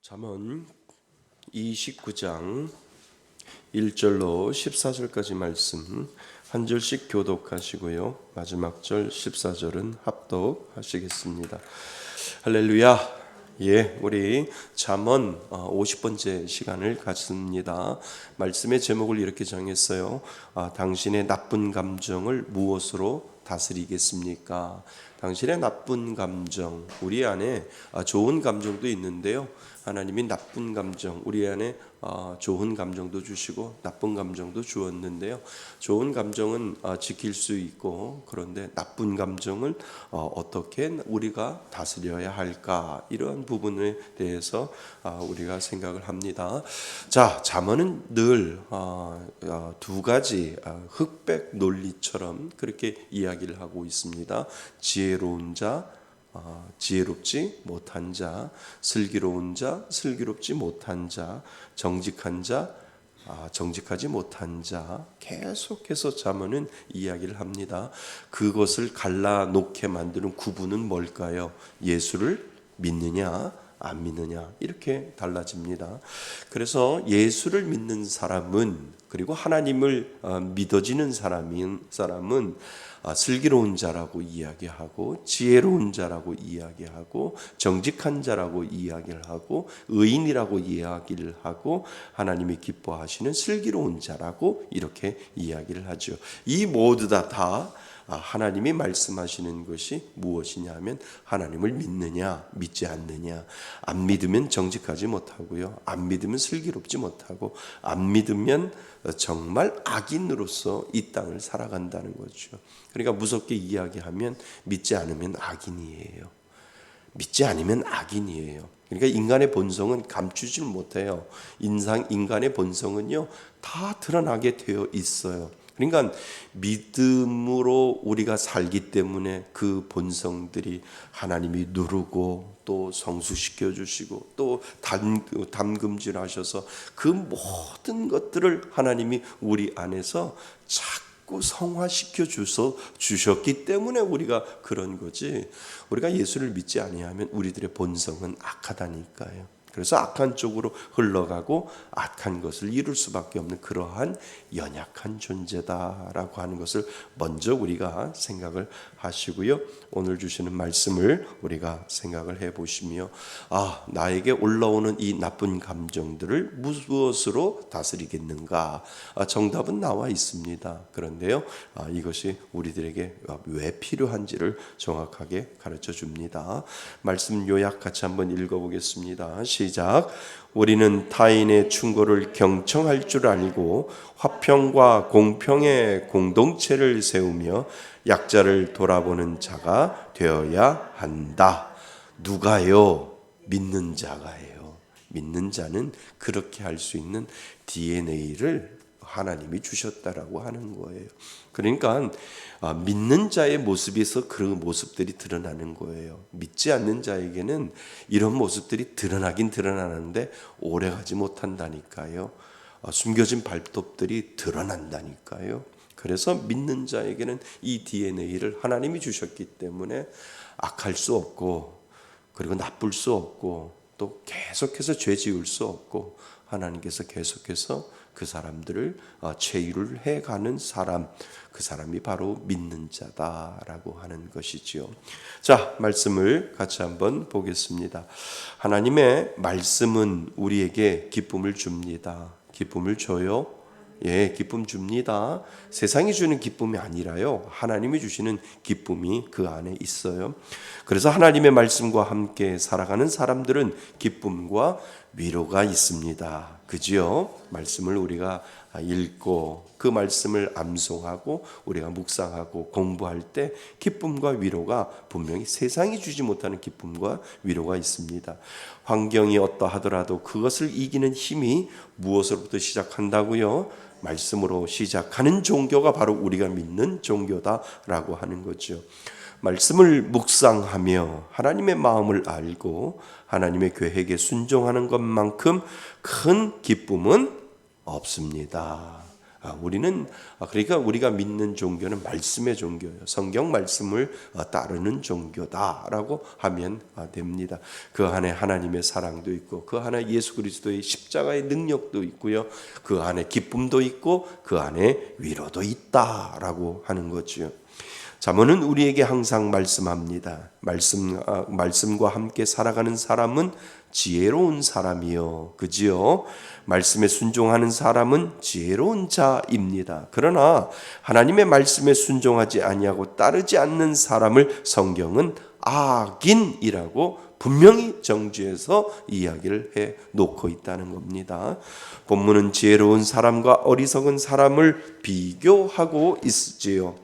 잠언 29장 1절로 14절까지 말씀 한 절씩 교독하시고요. 마지막 절 14절은 합독하시겠습니다. 할렐루야. 우리 잠언 50번째 시간을 갖습니다. 말씀의 제목을 이렇게 정했어요. 당신의 나쁜 감정을 무엇으로 다스리겠습니까? 당신의 나쁜 감정, 우리 안에 좋은 감정도 있는데요. 하나님이 나쁜 감정, 우리 안에 좋은 감정도 주시고 나쁜 감정도 주었는데요. 좋은 감정은 지킬 수 있고, 그런데 나쁜 감정을 어떻게 우리가 다스려야 할까, 이러한 부분에 대해서 우리가 생각을 합니다. 자, 잠언은 늘 두 가지 흑백 논리처럼 그렇게 이야기를 하고 있습니다. 지혜로운 자, 지혜롭지 못한 자, 슬기로운 자, 슬기롭지 못한 자, 정직한 자, 정직하지 못한 자, 계속해서 잠언은 이야기를 합니다. 그것을 갈라놓게 만드는 구분은 뭘까요? 예수를 믿느냐 안 믿느냐, 이렇게 달라집니다. 그래서 예수를 믿는 사람은, 그리고 하나님을 믿어지는 사람은 슬기로운 자라고 이야기하고, 지혜로운 자라고 이야기하고, 정직한 자라고 이야기를 하고, 의인이라고 이야기를 하고, 하나님이 기뻐하시는 슬기로운 자라고 이렇게 이야기를 하죠. 이 모두 다 하나님이 말씀하시는 것이 무엇이냐 하면, 하나님을 믿느냐 믿지 않느냐. 안 믿으면 정직하지 못하고요, 안 믿으면 슬기롭지 못하고, 안 믿으면 정말 악인으로서 이 땅을 살아간다는 거죠. 그러니까 무섭게 이야기하면 믿지 않으면 악인이에요. 믿지 않으면 악인이에요. 그러니까 인간의 본성은 감추질 못해요. 인간의 본성은요, 다 드러나게 되어 있어요. 그러니까 믿음으로 우리가 살기 때문에 그 본성들이 하나님이 누르고 또 성숙시켜 주시고 또 담금질하셔서 그 모든 것들을 하나님이 우리 안에서 자꾸 성화시켜 주셨기 때문에 우리가 그런 거지, 우리가 예수를 믿지 아니하면 우리들의 본성은 악하다니까요. 그래서 악한 쪽으로 흘러가고 악한 것을 이룰 수밖에 없는 그러한 연약한 존재다라고 하는 것을 먼저 우리가 생각을 하시고요. 오늘 주시는 말씀을 우리가 생각을 해보시며, 나에게 올라오는 이 나쁜 감정들을 무엇으로 다스리겠는가? 정답은 나와 있습니다. 그런데요, 이것이 우리들에게 왜 필요한지를 정확하게 가르쳐 줍니다. 말씀 요약 같이 한번 읽어보겠습니다. 시작. 우리는 타인의 충고를 경청할 줄 알고 화평과 공평의 공동체를 세우며 약자를 돌아보는 자가 되어야 한다. 누가요? 믿는 자가요. 믿는 자는 그렇게 할 수 있는 DNA를 하나님이 주셨다라고 하는 거예요. 그러니까 믿는 자의 모습에서 그런 모습들이 드러나는 거예요. 믿지 않는 자에게는 이런 모습들이 드러나긴 드러나는데 오래가지 못한다니까요. 숨겨진 발톱들이 드러난다니까요. 그래서 믿는 자에게는 이 DNA를 하나님이 주셨기 때문에 악할 수 없고, 그리고 나쁠 수 없고, 또 계속해서 죄 지을 수 없고, 하나님께서 계속해서 그 사람들을 체유를 해가는 사람, 그 사람이 바로 믿는 자다라고 하는 것이지요. 자, 말씀을 같이 한번 보겠습니다. 하나님의 말씀은 우리에게 기쁨을 줍니다. 기쁨을 줘요? 예, 기쁨 줍니다. 세상이 주는 기쁨이 아니라요, 하나님이 주시는 기쁨이 그 안에 있어요. 그래서 하나님의 말씀과 함께 살아가는 사람들은 기쁨과 위로가 있습니다. 그지요? 말씀을 우리가 읽고 그 말씀을 암송하고 우리가 묵상하고 공부할 때 기쁨과 위로가 분명히 세상이 주지 못하는 기쁨과 위로가 있습니다. 환경이 어떠하더라도 그것을 이기는 힘이 무엇으로부터 시작한다고요? 말씀으로 시작하는 종교가 바로 우리가 믿는 종교다라고 하는 거죠. 말씀을 묵상하며 하나님의 마음을 알고 하나님의 계획에 순종하는 것만큼 큰 기쁨은 없습니다. 그러니까 우리가 믿는 종교는 말씀의 종교예요. 성경 말씀을 따르는 종교다라고 하면 됩니다. 그 안에 하나님의 사랑도 있고 그 안에 예수 그리스도의 십자가의 능력도 있고요. 그 안에 기쁨도 있고 그 안에 위로도 있다라고 하는 거죠. 잠언은 우리에게 항상 말씀합니다. 말씀과 함께 살아가는 사람은 지혜로운 사람이요. 그지요? 말씀에 순종하는 사람은 지혜로운 자입니다. 그러나 하나님의 말씀에 순종하지 아니하고 따르지 않는 사람을 성경은 악인이라고 분명히 정죄해서 이야기를 해 놓고 있다는 겁니다. 본문은 지혜로운 사람과 어리석은 사람을 비교하고 있지요.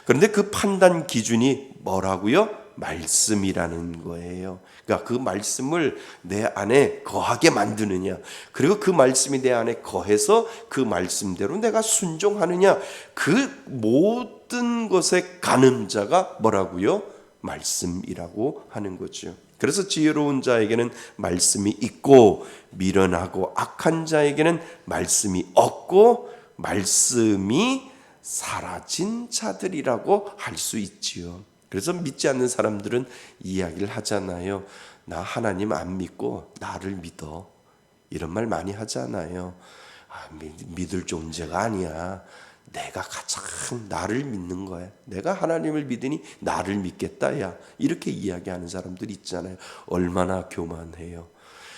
그런데 그 판단 기준이 뭐라고요? 말씀이라는 거예요. 그러니까 그 말씀을 내 안에 거하게 만드느냐, 그리고 그 말씀이 내 안에 거해서 그 말씀대로 내가 순종하느냐, 그 모든 것의 가늠자가 뭐라고요? 말씀이라고 하는 거죠. 그래서 지혜로운 자에게는 말씀이 있고 미련하고 악한 자에게는 말씀이 없고 말씀이 사라진 자들이라고 할 수 있지요. 그래서 믿지 않는 사람들은 이야기를 하잖아요. 나 하나님 안 믿고 나를 믿어. 이런 말 많이 하잖아요. 믿을 존재가 아니야. 내가 가장 나를 믿는 거야. 내가 하나님을 믿으니 나를 믿겠다. 야, 이렇게 이야기하는 사람들 있잖아요. 얼마나 교만해요.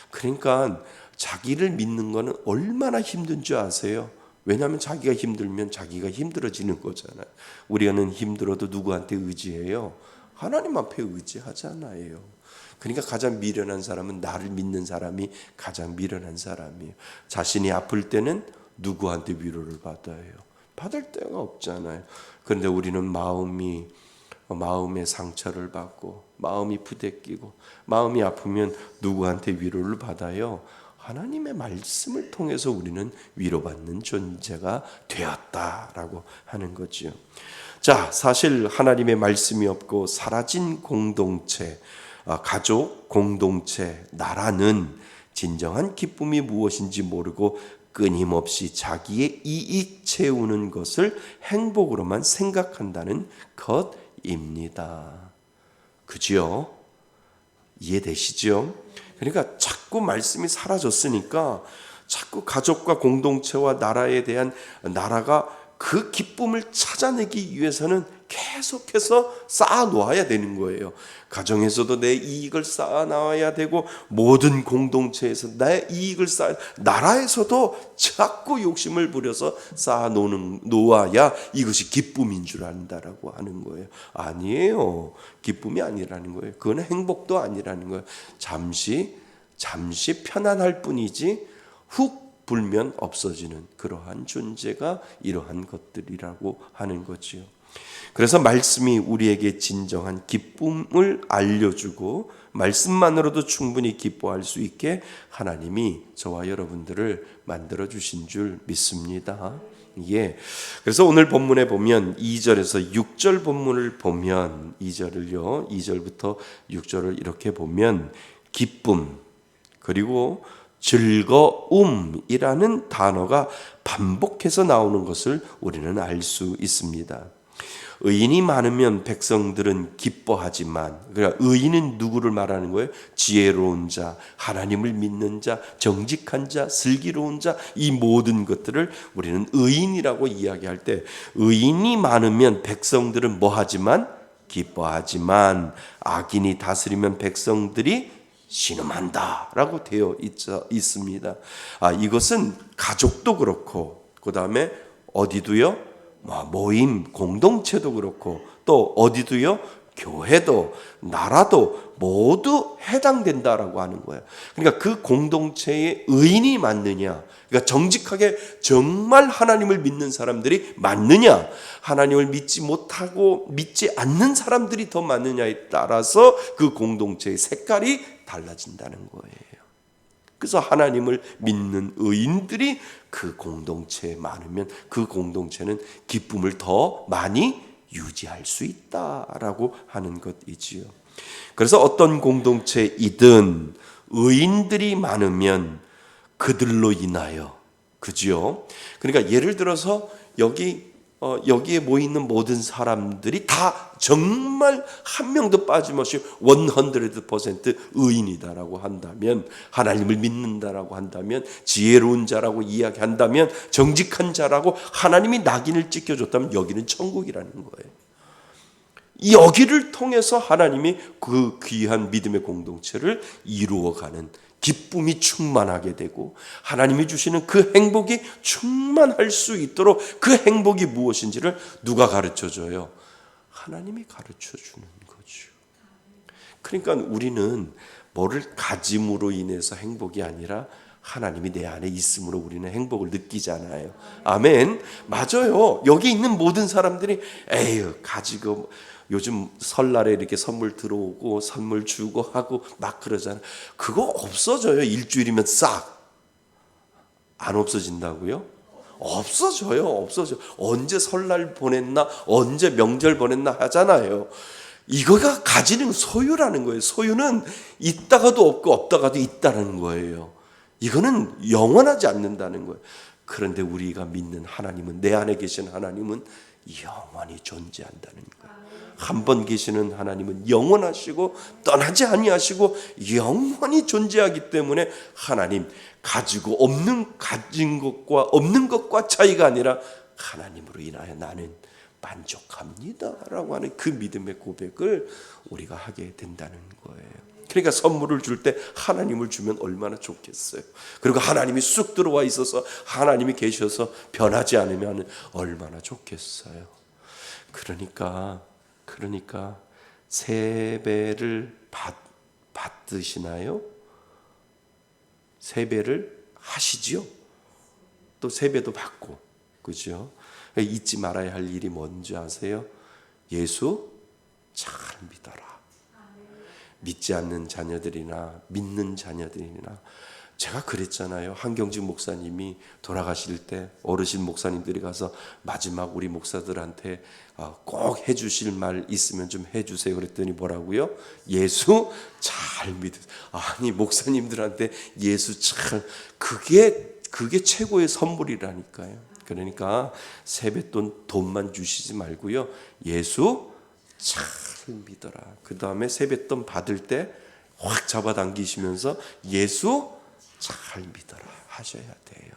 그러니까 자기를 믿는 거는 얼마나 힘든 줄 아세요? 왜냐하면 자기가 힘들면 자기가 힘들어지는 거잖아요. 우리는 힘들어도 누구한테 의지해요? 하나님 앞에 의지하잖아요. 그러니까 가장 미련한 사람은 나를 믿는 사람이 가장 미련한 사람이에요. 자신이 아플 때는 누구한테 위로를 받아요? 받을 데가 없잖아요. 그런데 우리는 마음의 상처를 받고 마음이 부대끼고 마음이 아프면 누구한테 위로를 받아요? 하나님의 말씀을 통해서 우리는 위로받는 존재가 되었다라고 하는 거죠. 자, 사실 하나님의 말씀이 없고 사라진 공동체, 가족, 공동체, 나라는 진정한 기쁨이 무엇인지 모르고 끊임없이 자기의 이익 채우는 것을 행복으로만 생각한다는 것입니다. 그죠? 이해되시죠? 그러니까 자꾸 말씀이 사라졌으니까 자꾸 가족과 공동체와 나라가 그 기쁨을 찾아내기 위해서는 계속해서 쌓아놓아야 되는 거예요. 가정에서도 내 이익을 쌓아놔야 되고 모든 공동체에서 내 이익을 나라에서도 자꾸 욕심을 부려서 쌓아놓아야 이것이 기쁨인 줄 안다라고 하는 거예요. 아니에요. 기쁨이 아니라는 거예요. 그건 행복도 아니라는 거예요. 잠시 편안할 뿐이지 훅 불면 없어지는 그러한 존재가 이러한 것들이라고 하는 거지요. 그래서 말씀이 우리에게 진정한 기쁨을 알려주고 말씀만으로도 충분히 기뻐할 수 있게 하나님이 저와 여러분들을 만들어 주신 줄 믿습니다. 예. 그래서 오늘 본문에 보면 2절에서 6절 본문을 보면 2절부터 6절을 이렇게 보면 기쁨 그리고 즐거움이라는 단어가 반복해서 나오는 것을 우리는 알 수 있습니다. 의인이 많으면 백성들은 기뻐하지만, 그러니까 의인은 누구를 말하는 거예요? 지혜로운 자, 하나님을 믿는 자, 정직한 자, 슬기로운 자, 이 모든 것들을 우리는 의인이라고 이야기할 때, 의인이 많으면 백성들은 뭐하지만? 기뻐하지만, 악인이 다스리면 백성들이 신음한다라고 되어 있습니다. 이것은 가족도 그렇고, 그 다음에 어디도요? 모임, 공동체도 그렇고 또 어디도요? 교회도 나라도 모두 해당된다라고 하는 거예요. 그러니까 그 공동체에 의인이 많느냐, 그러니까 정직하게 정말 하나님을 믿는 사람들이 많느냐, 하나님을 믿지 못하고 믿지 않는 사람들이 더 많느냐에 따라서 그 공동체의 색깔이 달라진다는 거예요. 그래서 하나님을 믿는 의인들이 그 공동체에 많으면 그 공동체는 기쁨을 더 많이 유지할 수 있다라고 하는 것이지요. 그래서 어떤 공동체이든 의인들이 많으면 그들로 인하여, 그죠? 그러니까 예를 들어서 여기에 모여 있는 모든 사람들이 다 정말 한 명도 빠짐없이 100% 의인이다라고 한다면, 하나님을 믿는다라고 한다면, 지혜로운 자라고 이야기한다면, 정직한 자라고 하나님이 낙인을 찍혀줬다면 여기는 천국이라는 거예요. 여기를 통해서 하나님이 그 귀한 믿음의 공동체를 이루어가는 기쁨이 충만하게 되고, 하나님이 주시는 그 행복이 충만할 수 있도록 그 행복이 무엇인지를 누가 가르쳐줘요? 하나님이 가르쳐주는 거죠. 그러니까 우리는 뭐를 가짐으로 인해서 행복이 아니라 하나님이 내 안에 있음으로 우리는 행복을 느끼잖아요. 아멘. 맞아요. 여기 있는 모든 사람들이 에휴 가지고 요즘 설날에 이렇게 선물 들어오고 선물 주고 하고 막 그러잖아요. 그거 없어져요. 일주일이면 싹. 안 없어진다고요? 없어져요. 없어져. 언제 설날 보냈나, 언제 명절 보냈나 하잖아요. 이거가 가지는 소유라는 거예요. 소유는 있다가도 없고 없다가도 있다는 거예요. 이거는 영원하지 않는다는 거예요. 그런데 우리가 믿는 하나님은, 내 안에 계신 하나님은 영원히 존재한다는 거예요. 한 번 계시는 하나님은 영원하시고 떠나지 아니하시고 영원히 존재하기 때문에 하나님, 가지고 없는, 가진 것과 없는 것과 차이가 아니라 하나님으로 인하여 나는 만족합니다 라고 하는 그 믿음의 고백을 우리가 하게 된다는 거예요. 그러니까 선물을 줄 때 하나님을 주면 얼마나 좋겠어요. 그리고 하나님이 쑥 들어와 있어서 하나님이 계셔서 변하지 않으면 얼마나 좋겠어요. 그러니까 세배를 받으시나요? 세배를 하시지요. 또 세배도 받고, 그죠? 잊지 말아야 할 일이 뭔지 아세요? 예수 잘 믿어라. 믿지 않는 자녀들이나 믿는 자녀들이나, 제가 그랬잖아요. 한경직 목사님이 돌아가실 때 어르신 목사님들이 가서 마지막 우리 목사들한테 꼭 해주실 말 있으면 좀 해주세요. 그랬더니 뭐라고요? 예수 잘 믿으세요. 아니, 목사님들한테 예수 잘, 그게 최고의 선물이라니까요. 그러니까 세뱃돈 돈만 주시지 말고요, 예수 잘 믿어라. 그 다음에 세뱃돈 받을 때 확 잡아당기시면서 예수 잘 믿어라 하셔야 돼요.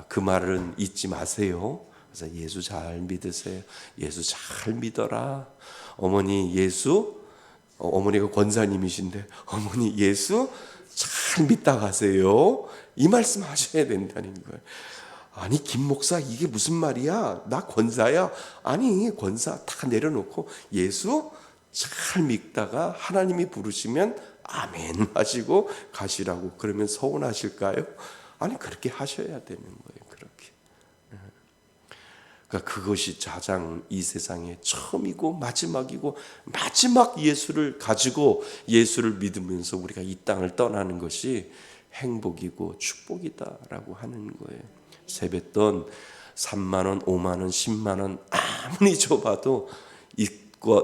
그 말은 잊지 마세요. 그래서 예수 잘 믿으세요. 예수 잘 믿어라. 어머니 예수, 어머니가 권사님이신데 어머니 예수 잘 믿다 가세요. 이 말씀 하셔야 된다는 거예요. 아니 김 목사 이게 무슨 말이야? 나 권사야? 아니 권사 다 내려놓고 예수 잘 믿다가 하나님이 부르시면 아멘 하시고 가시라고. 그러면 서운하실까요? 아니 그렇게 하셔야 되는 거예요. 그렇게. 그러니까 그것이 가장 이 세상의 처음이고 마지막이고, 마지막 예수를 가지고 예수를 믿으면서 우리가 이 땅을 떠나는 것이 행복이고 축복이다라고 하는 거예요. 세뱃돈 3만 원, 5만 원, 10만 원 아무리 줘봐도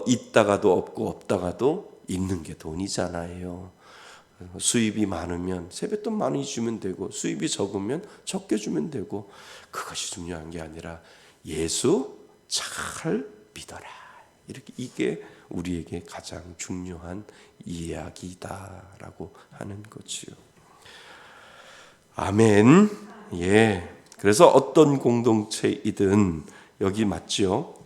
있다가도 없고 없다가도 있는 게 돈이잖아요. 수입이 많으면 세뱃돈 많이 주면 되고, 수입이 적으면 적게 주면 되고, 그것이 중요한 게 아니라 예수 잘 믿어라. 이게 우리에게 가장 중요한 이야기다라고 하는 거지요. 아멘. 예. 그래서 어떤 공동체이든 여기 맞죠?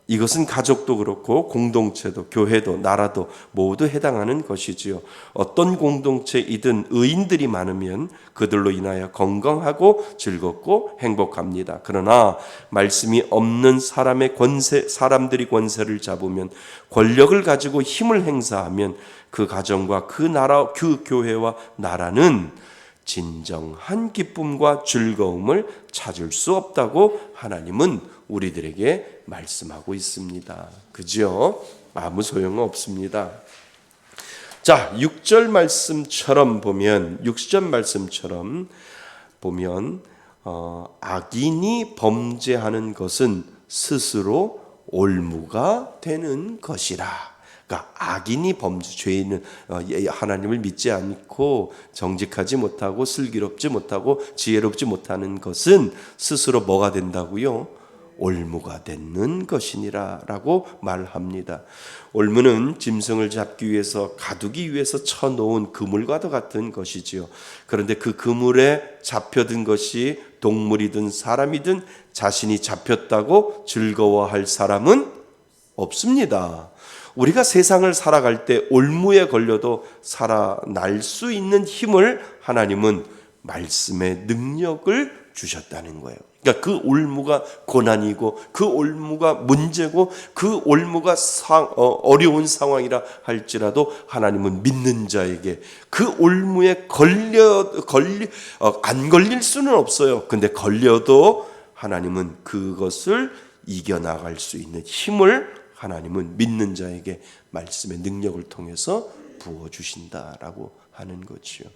이것은 가족도 그렇고 공동체도 교회도 나라도 모두 해당하는 것이지요. 어떤 공동체이든 의인들이 많으면 그들로 인하여 건강하고 즐겁고 행복합니다. 그러나 말씀이 없는 사람들이 권세를 잡으면, 권력을 가지고 힘을 행사하면 그 가정과 그 나라, 그 교회와 나라는 진정한 기쁨과 즐거움을 찾을 수 없다고 하나님은 우리들에게 말씀하고 있습니다. 그죠? 아무 소용 없습니다. 자, 6절 말씀처럼 보면, 6절 말씀처럼 보면 악인이 범죄하는 것은 스스로 올무가 되는 것이라. 그러니까 악인이 죄인은 하나님을 믿지 않고 정직하지 못하고 슬기롭지 못하고 지혜롭지 못하는 것은 스스로 뭐가 된다고요? 올무가 되는 것이니라 라고 말합니다. 올무는 짐승을 잡기 위해서 가두기 위해서 쳐놓은 그물과도 같은 것이지요. 그런데 그 그물에 잡혀든 것이 동물이든 사람이든 자신이 잡혔다고 즐거워할 사람은 없습니다. 우리가 세상을 살아갈 때 올무에 걸려도 살아날 수 있는 힘을 하나님은 말씀의 능력을 주셨다는 거예요. 그러니까 그 올무가 고난이고 그 올무가 문제고 그 올무가 어려운 상황이라 할지라도 하나님은 믿는 자에게 그 올무에 안 걸릴 수는 없어요. 근데 걸려도 하나님은 그것을 이겨나갈 수 있는 힘을 하나님은 믿는 자에게 말씀의 능력을 통해서 부어주신다라고 하는 거지요.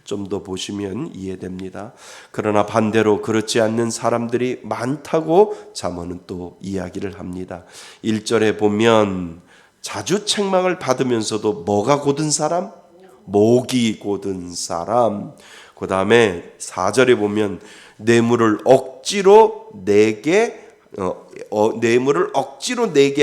좀 더 보시면 이해됩니다. 그러나 반대로 그렇지 않는 사람들이 많다고 잠언은 또 이야기를 합니다. 1절에 보면 자주 책망을 받으면서도 뭐가 고든 사람? 목이 고든 사람. 그 다음에 4절에 보면 뇌물을 억지로 내게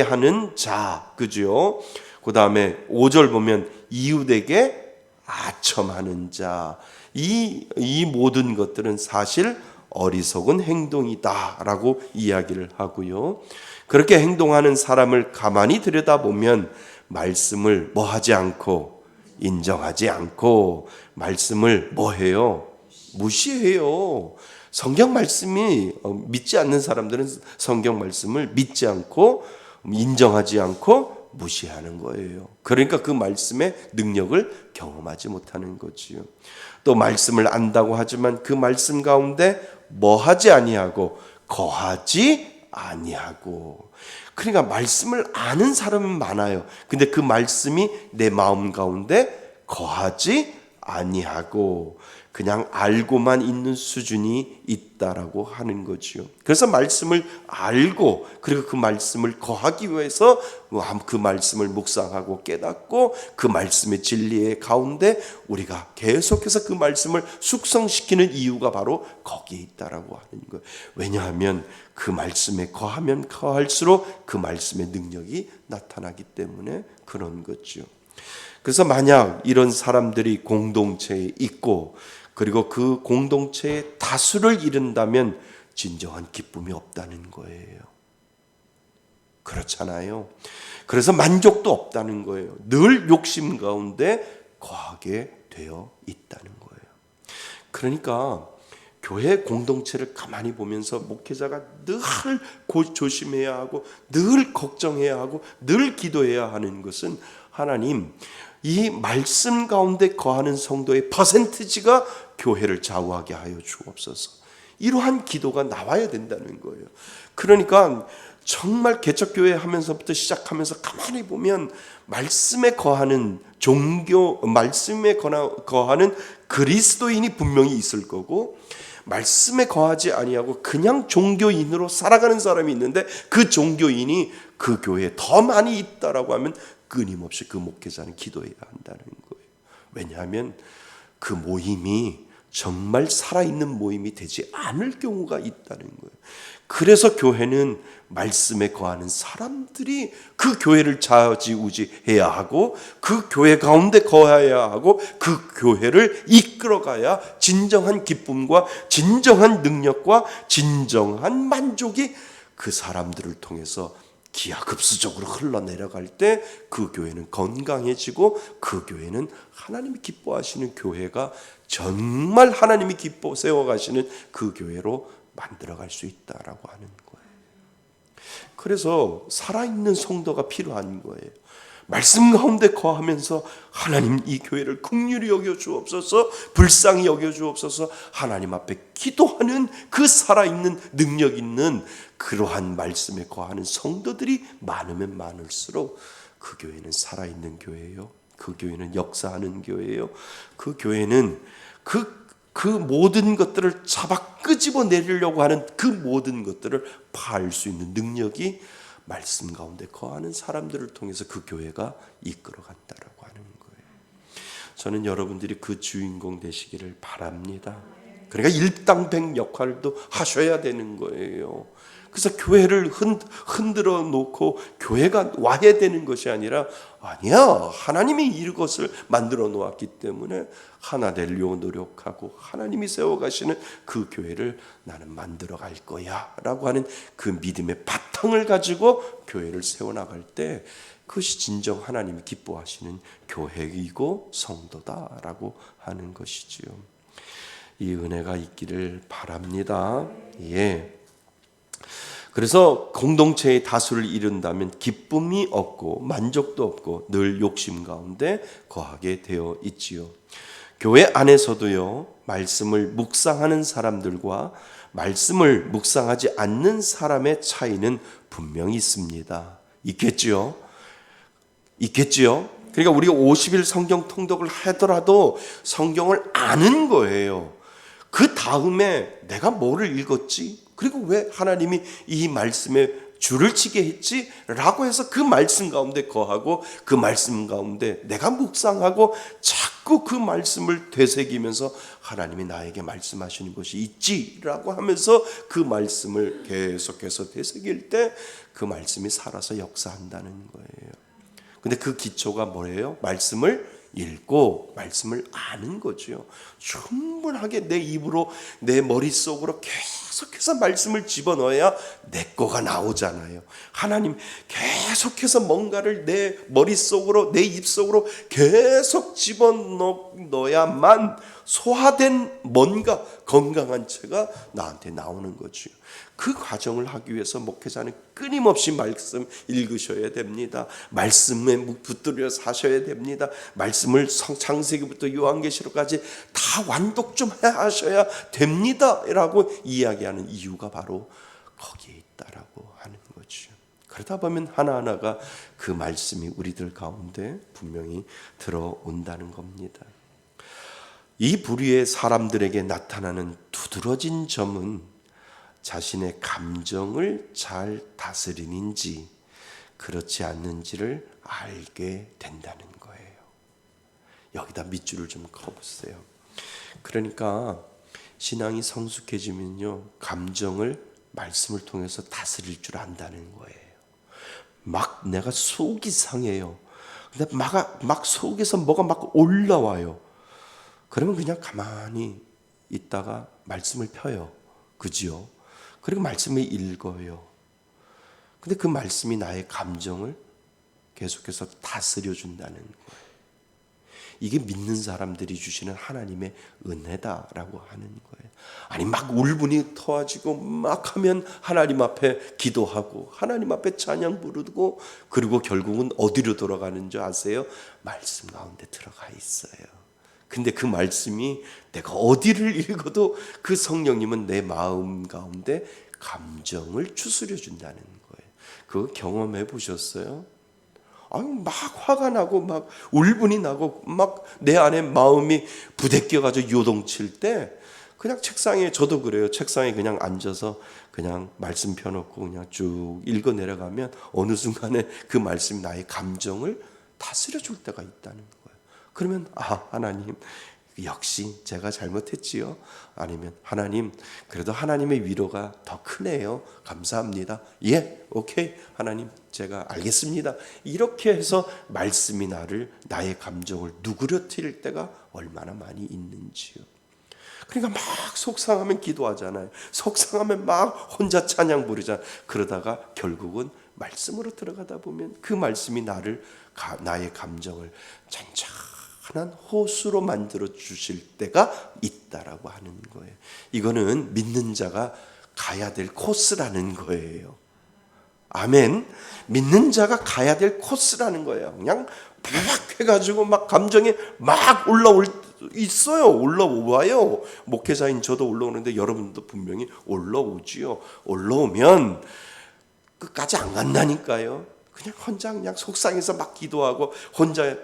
하는 자, 그죠? 그 다음에 5절 보면 이웃에게 아첨하는 자. 이 모든 것들은 사실 어리석은 행동이다라고 이야기를 하고요. 그렇게 행동하는 사람을 가만히 들여다보면 말씀을 뭐하지 않고 인정하지 않고 말씀을 뭐해요? 무시해요. 성경 말씀이 믿지 않는 사람들은 성경 말씀을 믿지 않고 인정하지 않고 무시하는 거예요. 그러니까 그 말씀의 능력을 경험하지 못하는 거지요. 또 말씀을 안다고 하지만 그 말씀 가운데 뭐하지 아니하고 거하지 아니하고. 그러니까 말씀을 아는 사람은 많아요. 근데 그 말씀이 내 마음 가운데 거하지 아니하고 그냥 알고만 있는 수준이 있다라고 하는 거지요. 그래서 말씀을 알고 그리고 그 말씀을 거하기 위해서 그 말씀을 묵상하고 깨닫고 그 말씀의 진리의 가운데 우리가 계속해서 그 말씀을 숙성시키는 이유가 바로 거기에 있다라고 하는 거예요. 왜냐하면 그 말씀에 거하면 거할수록 그 말씀의 능력이 나타나기 때문에 그런 거죠. 그래서 만약 이런 사람들이 공동체에 있고 그리고 그 공동체의 다수를 이룬다면 진정한 기쁨이 없다는 거예요. 그렇잖아요. 그래서 만족도 없다는 거예요. 늘 욕심 가운데 거하게 되어 있다는 거예요. 그러니까 교회 공동체를 가만히 보면서 목회자가 늘 조심해야 하고 늘 걱정해야 하고 늘 기도해야 하는 것은 하나님, 이 말씀 가운데 거하는 성도의 퍼센티지가 교회를 좌우하게 하여 주옵소서. 이러한 기도가 나와야 된다는 거예요. 그러니까 정말 개척교회 하면서부터 시작하면서 가만히 보면 말씀에 거하는 말씀에 거하는 그리스도인이 분명히 있을 거고 말씀에 거하지 아니하고 그냥 종교인으로 살아가는 사람이 있는데 그 종교인이 그 교회에 더 많이 있다라고 하면 끊임없이 그 목회자는 기도해야 한다는 거예요. 왜냐하면 그 모임이 정말 살아있는 모임이 되지 않을 경우가 있다는 거예요. 그래서 교회는 말씀에 거하는 사람들이 그 교회를 좌지우지해야 하고 그 교회 가운데 거해야 하고 그 교회를 이끌어가야 진정한 기쁨과 진정한 능력과 진정한 만족이 그 사람들을 통해서 기하급수적으로 흘러내려갈 때 그 교회는 건강해지고 그 교회는 하나님이 기뻐하시는 교회가 정말 하나님이 세워가시는 그 교회로 만들어갈 수 있다라고 하는 거예요. 그래서 살아있는 성도가 필요한 거예요. 말씀 가운데 거하면서 하나님 이 교회를 긍휼히 여겨 주옵소서, 불쌍히 여겨 주옵소서, 하나님 앞에 기도하는 그 살아있는 능력 있는 그러한 말씀에 거하는 성도들이 많으면 많을수록 그 교회는 살아있는 교회예요. 그 교회는 역사하는 교회예요. 그 교회는 그 모든 것들을 잡아 끄집어 내리려고 하는 그 모든 것들을 파할 수 있는 능력이 말씀 가운데 거하는 사람들을 통해서 그 교회가 이끌어간다라고 하는 거예요. 저는 여러분들이 그 주인공 되시기를 바랍니다. 그러니까 일당백 역할도 하셔야 되는 거예요. 그래서 교회를 흔들어 놓고 교회가 와야 되는 것이 아니라, 아니야, 하나님이 이것을 만들어 놓았기 때문에 하나 되려고 노력하고 하나님이 세워가시는 그 교회를 나는 만들어 갈 거야 라고 하는 그 믿음의 바탕을 가지고 교회를 세워나갈 때, 그것이 진정 하나님이 기뻐하시는 교회이고 성도다라고 하는 것이지요. 이 은혜가 있기를 바랍니다. 예. 그래서 공동체의 다수를 이룬다면 기쁨이 없고 만족도 없고 늘 욕심 가운데 거하게 되어 있지요. 교회 안에서도요, 말씀을 묵상하는 사람들과 말씀을 묵상하지 않는 사람의 차이는 분명히 있습니다. 있겠지요? 그러니까 우리가 50일 성경 통독을 하더라도 성경을 아는 거예요. 그 다음에 내가 뭐를 읽었지? 그리고 왜 하나님이 이 말씀에 줄을 치게 했지? 라고 해서 그 말씀 가운데 거하고 그 말씀 가운데 내가 묵상하고 자꾸 그 말씀을 되새기면서 하나님이 나에게 말씀하시는 것이 있지? 라고 하면서 그 말씀을 계속해서 되새길 때 그 말씀이 살아서 역사한다는 거예요. 근데 그 기초가 뭐예요? 말씀을 읽고 말씀을 아는 거죠. 충분하게 내 입으로 내 머릿속으로 계속해서 말씀을 집어넣어야 내 거가 나오잖아요. 하나님 계속해서 뭔가를 내 머릿속으로 내 입속으로 계속 집어넣어야만 소화된 뭔가 건강한 채가 나한테 나오는 거죠. 그 과정을 하기 위해서 목회자는 끊임없이 말씀 읽으셔야 됩니다. 말씀에 붙들려 사셔야 됩니다. 말씀을 창세기부터 요한계시록까지 다 완독 좀 하셔야 됩니다 라고 이야기하는 이유가 바로 거기에 있다라고 하는 거죠. 그러다 보면 하나하나가 그 말씀이 우리들 가운데 분명히 들어온다는 겁니다. 이 부류의 사람들에게 나타나는 두드러진 점은 자신의 감정을 잘 다스리는지 그렇지 않는지를 알게 된다는 거예요. 여기다 밑줄을 좀 그어보세요. 그러니까 신앙이 성숙해지면요, 감정을 말씀을 통해서 다스릴 줄 안다는 거예요. 막 내가 속이 상해요. 근데 막 속에서 뭐가 막 올라와요. 그러면 그냥 가만히 있다가 말씀을 펴요. 그지요? 그리고 말씀을 읽어요. 근데 그 말씀이 나의 감정을 계속해서 다스려 준다는 거예요. 이게 믿는 사람들이 주시는 하나님의 은혜다라고 하는 거예요. 아니 막 울분이 터지고 막 하면 하나님 앞에 기도하고 하나님 앞에 찬양 부르고 그리고 결국은 어디로 돌아가는 줄 아세요? 말씀 가운데 들어가 있어요. 근데 그 말씀이 내가 어디를 읽어도 그 성령님은 내 마음 가운데 감정을 추스려 준다는 거예요. 그거 경험해 보셨어요? 아유, 막 화가 나고 막 울분이 나고 막 내 안에 마음이 부대껴 가지고 요동칠 때 그냥 책상에, 저도 그래요. 책상에 그냥 앉아서 그냥 말씀 펴놓고 그냥 쭉 읽어 내려가면 어느 순간에 그 말씀이 나의 감정을 다스려 줄 때가 있다는 거예요. 그러면 하나님 역시 제가 잘못했지요. 아니면 하나님 그래도 하나님의 위로가 더 크네요. 감사합니다. 예, 오케이 하나님 제가 알겠습니다. 이렇게 해서 말씀이 나의 감정을 누그러뜨릴 때가 얼마나 많이 있는지요. 그러니까 막 속상하면 기도하잖아요. 속상하면 막 혼자 찬양 부르잖아요. 그러다가 결국은 말씀으로 들어가다 보면 그 말씀이 나의 감정을 찬찬한 호수로 만들어 주실 때가 있다라고 하는 거예요. 이거는 믿는 자가 가야 될 코스라는 거예요. 아멘. 믿는 자가 가야 될 코스라는 거예요. 그냥 막 해가지고 막 감정이 막 있어요. 올라와요. 목회자인 저도 올라오는데 여러분도 분명히 올라오지요. 올라오면 끝까지 안 간다니까요. 그냥 속상해서 막 기도하고 혼자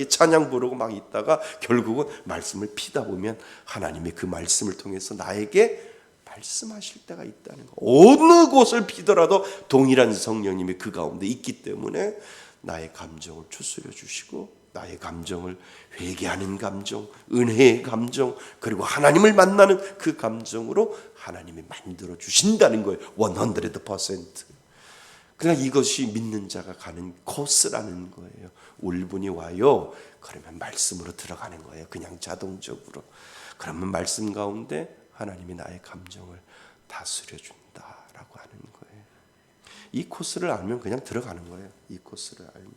찬양 부르고 막 있다가 결국은 말씀을 피다 보면 하나님의 그 말씀을 통해서 나에게 말씀하실 때가 있다는 거. 어느 곳을 피더라도 동일한 성령님이 그 가운데 있기 때문에 나의 감정을 추스려 주시고 나의 감정을 회개하는 감정, 은혜의 감정, 그리고 하나님을 만나는 그 감정으로 하나님이 만들어 주신다는 거예요. 100%. 그러니까 이것이 믿는 자가 가는 코스라는 거예요. 울분이 와요. 그러면 말씀으로 들어가는 거예요. 그냥 자동적으로. 그러면 말씀 가운데 하나님이 나의 감정을 다스려 준다라고 하는 거예요. 이 코스를 알면 그냥 들어가는 거예요. 이 코스를 알면.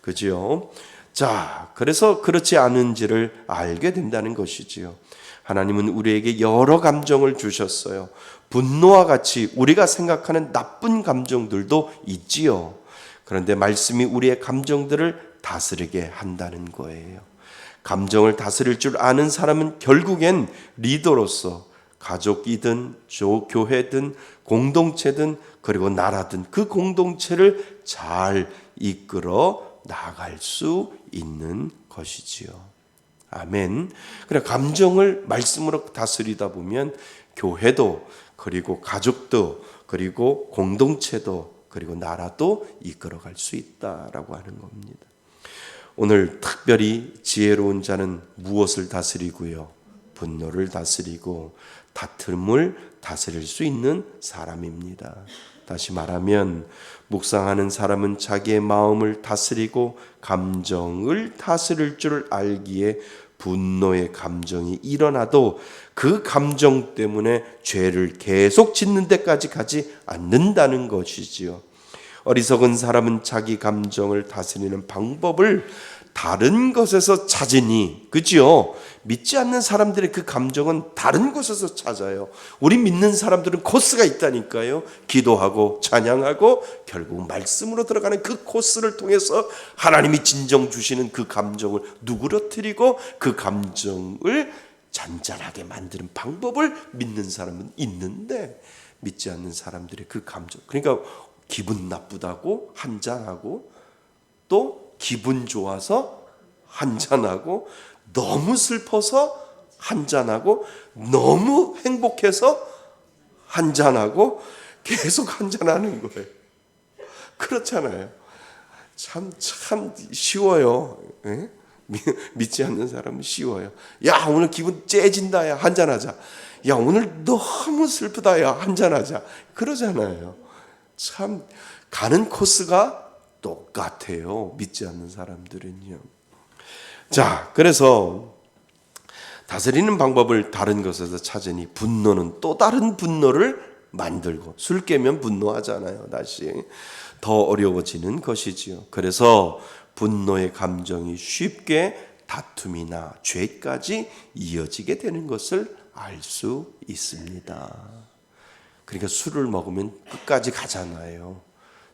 그죠? 자, 그래서 그렇지 않은지를 알게 된다는 것이지요. 하나님은 우리에게 여러 감정을 주셨어요. 분노와 같이 우리가 생각하는 나쁜 감정들도 있지요. 그런데 말씀이 우리의 감정들을 다스리게 한다는 거예요. 감정을 다스릴 줄 아는 사람은 결국엔 리더로서 가족이든 교회든 공동체든 그리고 나라든 그 공동체를 잘 이끌어 나갈 수 있는 것이지요. 아멘. 그래 감정을 말씀으로 다스리다 보면 교회도 그리고 가족도 그리고 공동체도 그리고 나라도 이끌어갈 수 있다라고 하는 겁니다. 오늘 특별히 지혜로운 자는 무엇을 다스리고요? 분노를 다스리고 다툼을 다스릴 수 있는 사람입니다. 다시 말하면 묵상하는 사람은 자기의 마음을 다스리고 감정을 다스릴 줄 알기에 분노의 감정이 일어나도 그 감정 때문에 죄를 계속 짓는 데까지 가지 않는다는 것이지요. 어리석은 사람은 자기 감정을 다스리는 방법을 다른 것에서 찾으니, 그죠? 믿지 않는 사람들의 그 감정은 다른 곳에서 찾아요. 우리 믿는 사람들은 코스가 있다니까요. 기도하고 찬양하고 결국 말씀으로 들어가는 그 코스를 통해서 하나님이 진정 주시는 그 감정을 누그러뜨리고 그 감정을 잔잔하게 만드는 방법을 믿는 사람은 있는데 믿지 않는 사람들의 그 감정, 그러니까 기분 나쁘다고 한잔하고 또 기분 좋아서 한잔하고 너무 슬퍼서 한잔하고 너무 행복해서 한잔하고 계속 한잔하는 거예요. 그렇잖아요. 참 쉬워요. 에? 믿지 않는 사람은 쉬워요. 야 오늘 기분 째진다 야 한잔하자. 야 오늘 너무 슬프다 야 한잔하자. 그러잖아요. 참 가는 코스가 똑같아요. 믿지 않는 사람들은요. 자, 그래서 다스리는 방법을 다른 것에서 찾으니 분노는 또 다른 분노를 만들고 술 깨면 분노하잖아요. 다시 더 어려워지는 것이지요. 그래서 분노의 감정이 쉽게 다툼이나 죄까지 이어지게 되는 것을 알 수 있습니다. 그러니까 술을 먹으면 끝까지 가잖아요.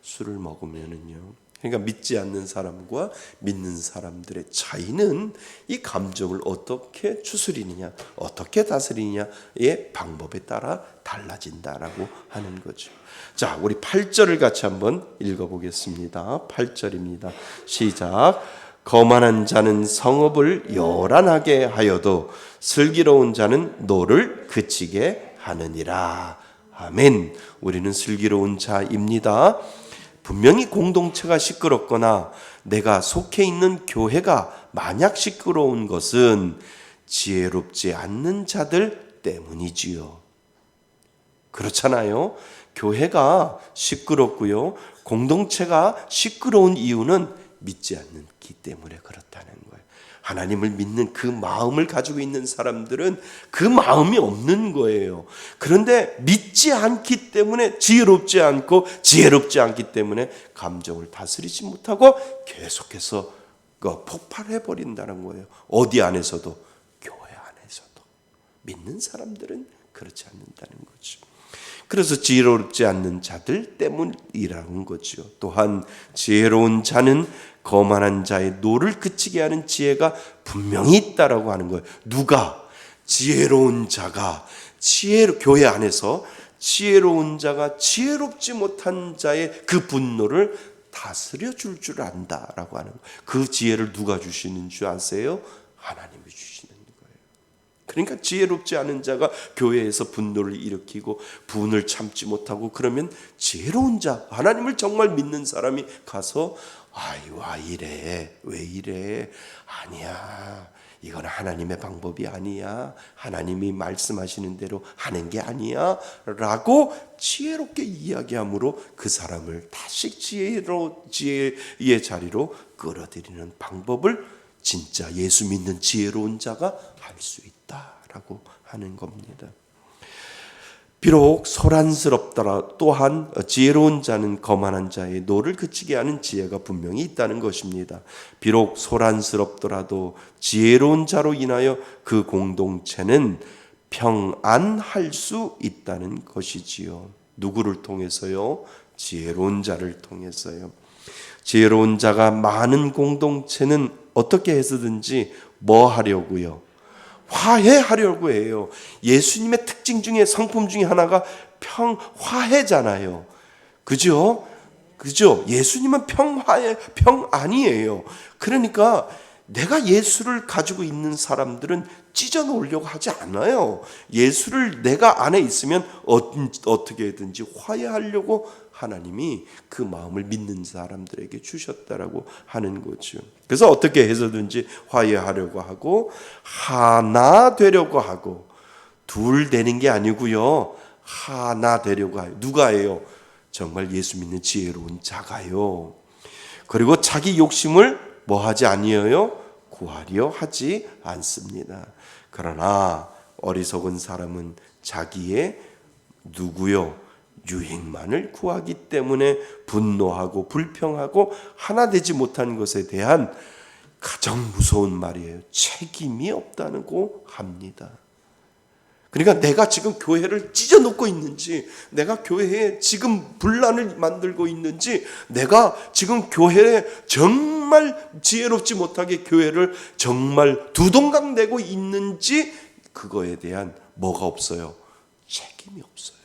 술을 먹으면은요. 그러니까 믿지 않는 사람과 믿는 사람들의 차이는 이 감정을 어떻게 추스리느냐, 어떻게 다스리느냐의 방법에 따라 달라진다라고 하는 거죠. 자, 우리 8절을 같이 한번 읽어보겠습니다. 8절입니다. 시작. 거만한 자는 성읍을 요란하게 하여도 슬기로운 자는 노를 그치게 하느니라. 아멘. 우리는 슬기로운 자입니다. 분명히 공동체가 시끄럽거나 내가 속해 있는 교회가 만약 시끄러운 것은 지혜롭지 않는 자들 때문이지요. 그렇잖아요. 교회가 시끄럽고요. 공동체가 시끄러운 이유는 믿지 않기 때문에 그렇다는 거예요. 하나님을 믿는 그 마음을 가지고 있는 사람들은 그 마음이 없는 거예요. 그런데 믿지 않기 때문에 지혜롭지 않기 때문에 감정을 다스리지 못하고 계속해서 폭발해 버린다는 거예요. 어디 안에서도, 교회 안에서도. 믿는 사람들은 그렇지 않는다는 거죠. 그래서 지혜롭지 않는 자들 때문이라는 거죠. 또한 지혜로운 자는 거만한 자의 노를 그치게 하는 지혜가 분명히 있다라고 하는 거예요. 누가? 지혜로운 자가 교회 안에서 지혜로운 자가 지혜롭지 못한 자의 그 분노를 다스려 줄 안다라고 하는 거예요. 그 지혜를 누가 주시는 줄 아세요? 하나님이 주시는 거예요. 그러니까 지혜롭지 않은 자가 교회에서 분노를 일으키고 분을 참지 못하고 그러면 지혜로운 자, 하나님을 정말 믿는 사람이 가서 와 이래, 왜 이래, 아니야, 이건 하나님의 방법이 아니야, 하나님이 말씀하시는 대로 하는 게 아니야 라고 지혜롭게 이야기함으로 그 사람을 다시 지혜의 자리로 끌어들이는 방법을 진짜 예수 믿는 지혜로운 자가 할 수 있다라고 하는 겁니다. 비록 소란스럽더라 또한 지혜로운 자는 거만한 자의 노를 그치게 하는 지혜가 분명히 있다는 것입니다. 비록 소란스럽더라도 지혜로운 자로 인하여 그 공동체는 평안할 수 있다는 것이지요. 누구를 통해서요? 지혜로운 자를 통해서요. 지혜로운 자가 많은 공동체는 어떻게 해서든지 뭐 하려고요? 화해하려고 해요. 예수님의 특징 중에 성품 중에 하나가 화해잖아요. 그죠? 예수님은 평안이에요. 그러니까 내가 예수를 가지고 있는 사람들은 찢어 놓으려고 하지 않아요. 예수를 내가 안에 있으면 어떻게든지 화해하려고 하나님이 그 마음을 믿는 사람들에게 주셨다라고 하는 거죠. 그래서 어떻게 해서든지 화해하려고 하고 하나 되려고 하고, 둘 되는 게 아니고요, 하나 되려고 해요. 누가 해요? 정말 예수 믿는 지혜로운 자가요. 그리고 자기 욕심을 뭐 하지 아니에요? 구하려 하지 않습니다. 그러나 어리석은 사람은 자기의 누구요? 유익만을 구하기 때문에 분노하고 불평하고 하나 되지 못한 것에 대한 가장 무서운 말이에요. 책임이 없다고 합니다. 그러니까 내가 지금 교회를 찢어놓고 있는지, 내가 교회에 지금 분란을 만들고 있는지, 내가 지금 교회에 정말 지혜롭지 못하게 교회를 정말 두동강 내고 있는지, 그거에 대한 뭐가 없어요? 책임이 없어요.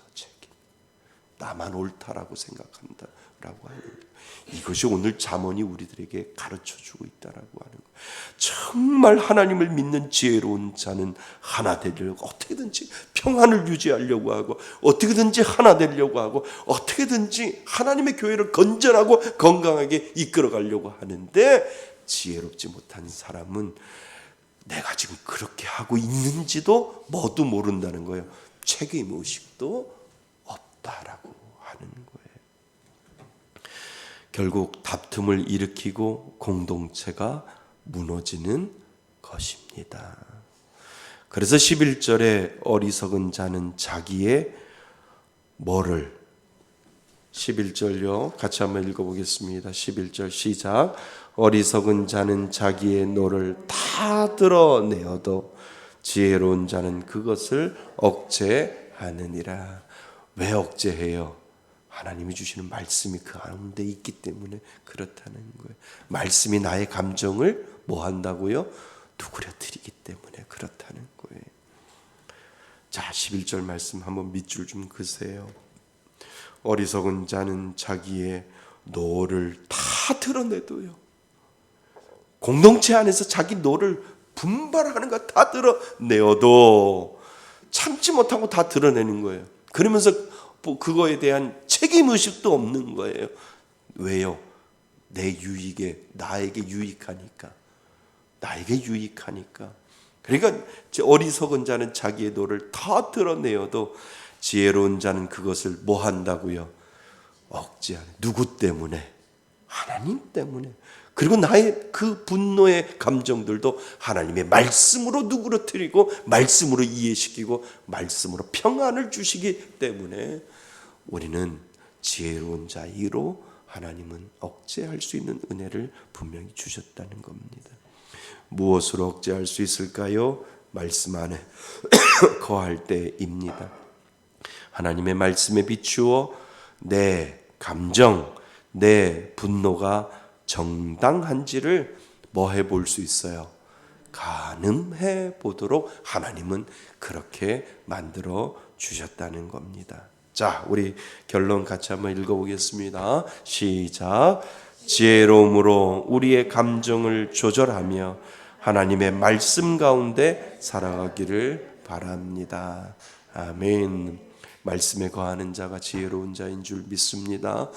나만 옳다라고 생각한다라고 하는 거예요. 이것이 오늘 잠언이 우리들에게 가르쳐주고 있다라고 하는 거예요. 정말 하나님을 믿는 지혜로운 자는 하나 되려고 어떻게든지 평안을 유지하려고 하고, 어떻게든지 하나 되려고 하고, 어떻게든지 하나님의 교회를 건전하고 건강하게 이끌어가려고 하는데, 지혜롭지 못한 사람은 내가 지금 그렇게 하고 있는지도 모두 모른다는 거예요. 책임의식도 없다라고 하는 거예요. 결국 다툼을 일으키고 공동체가 무너지는 것입니다. 그래서 11절에 어리석은 자는 자기의 뭐를, 11절요, 같이 한번 읽어보겠습니다. 11절 시작. 어리석은 자는 자기의 노를 다 드러내어도 지혜로운 자는 그것을 억제하느니라. 왜 억제해요? 하나님이 주시는 말씀이 그 가운데 있기 때문에 그렇다는 거예요. 말씀이 나의 감정을 뭐 한다고요? 누그러뜨리기 때문에 그렇다는 거예요. 자, 11절 말씀 한번 밑줄 좀 그으세요. 어리석은 자는 자기의 노를 다 드러내도요, 공동체 안에서 자기 노를 분발하는 거 다 드러내어도 참지 못하고 다 드러내는 거예요. 그러면서 그거에 대한 책임의식도 없는 거예요. 왜요? 내 유익에, 나에게 유익하니까. 그러니까 어리석은 자는 자기의 노를 다 드러내어도 지혜로운 자는 그것을 뭐 한다고요? 억제하는. 누구 때문에? 하나님 때문에. 그리고 나의 그 분노의 감정들도 하나님의 말씀으로 누그러뜨리고, 말씀으로 이해시키고, 말씀으로 평안을 주시기 때문에 우리는 지혜로운 자이로 하나님은 억제할 수 있는 은혜를 분명히 주셨다는 겁니다. 무엇으로 억제할 수 있을까요? 말씀 안에 거할 때입니다. 하나님의 말씀에 비추어 내 감정, 내 분노가 정당한지를 뭐 해볼 수 있어요? 가늠해 보도록 하나님은 그렇게 만들어 주셨다는 겁니다. 자, 우리 결론 같이 한번 읽어보겠습니다. 시작. 지혜로움으로 우리의 감정을 조절하며 하나님의 말씀 가운데 살아가기를 바랍니다. 아멘. 말씀에 거하는 자가 지혜로운 자인 줄 믿습니다.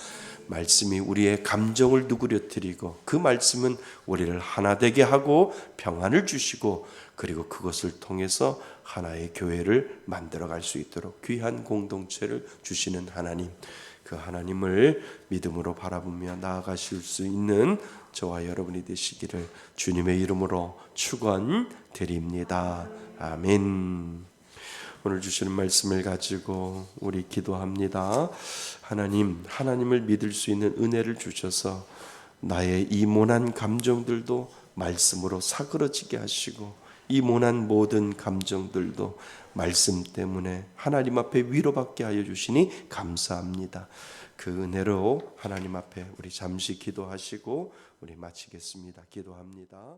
말씀이 우리의 감정을 누그러뜨리고 그 말씀은 우리를 하나 되게 하고 평안을 주시고 그리고 그것을 통해서 하나의 교회를 만들어갈 수 있도록 귀한 공동체를 주시는 하나님, 그 하나님을 믿음으로 바라보며 나아가실 수 있는 저와 여러분이 되시기를 주님의 이름으로 축원드립니다. 아멘. 오늘 주시는 말씀을 가지고 우리 기도합니다. 하나님, 하나님을 믿을 수 있는 은혜를 주셔서 나의 이 모난 감정들도 말씀으로 사그러지게 하시고 이 모난 모든 감정들도 말씀 때문에 하나님 앞에 위로받게 하여 주시니 감사합니다. 그 은혜로 하나님 앞에 우리 잠시 기도하시고 우리 마치겠습니다. 기도합니다.